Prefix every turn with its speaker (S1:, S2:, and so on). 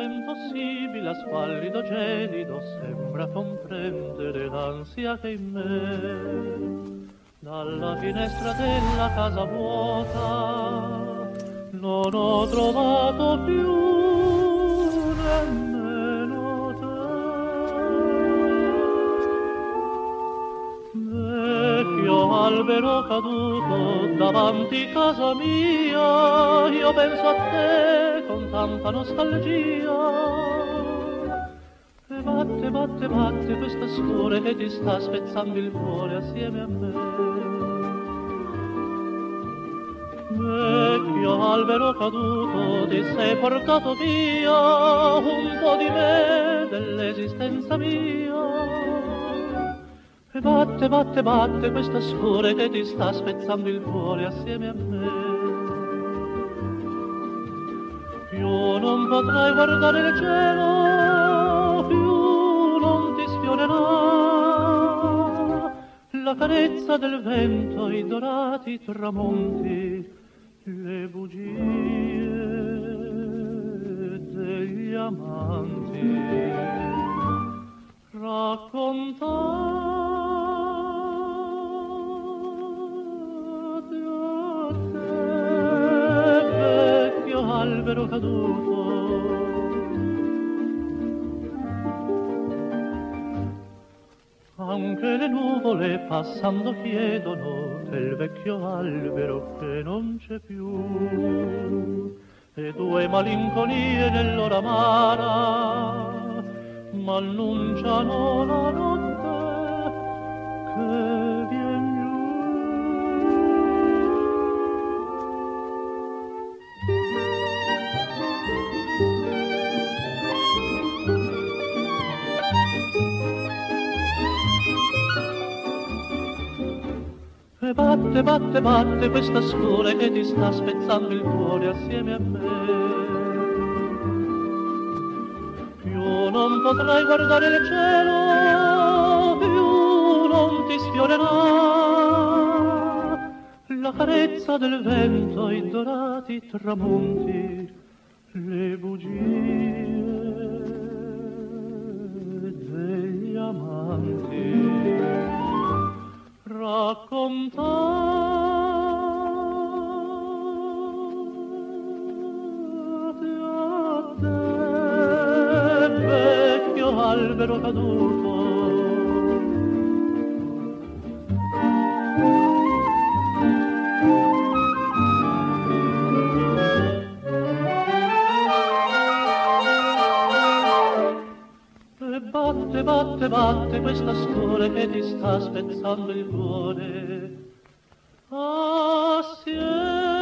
S1: impossibile, squallido, gelido, sembra comprendere l'ansia che in me. Dalla finestra della casa vuota non ho trovato più nemmeno te. Vecchio albero caduto davanti casa mia, io penso a te con tanta nostalgia. E batte, batte, batte questa scure che ti sta spezzando il cuore assieme a me. Vecchio albero caduto, ti sei portato via un po' di me, dell'esistenza mia. E batte, batte, batte questa scure che ti sta spezzando il cuore assieme a me. Più non potrai guardare il cielo, più non ti sfiorerà la carezza del vento, i dorati tramonti, le bugie degli amanti. Raccontate a te, vecchio albero caduto, anche le nuvole passando chiedono del vecchio albero che non c'è più, e due malinconie nell'ora amara m'annunciano la notte che vien giù. E batte, batte, batte questa scure che ti sta spezzando il cuore assieme a me. Non potrai guardare il cielo, più non ti sfiorerà la carezza del vento, i dorati tramonti, le bugie degli amanti. Raccontate a te, vecchio albero caduto. E batte, batte, batte questa scure che ti sta spezzando il cuore assieme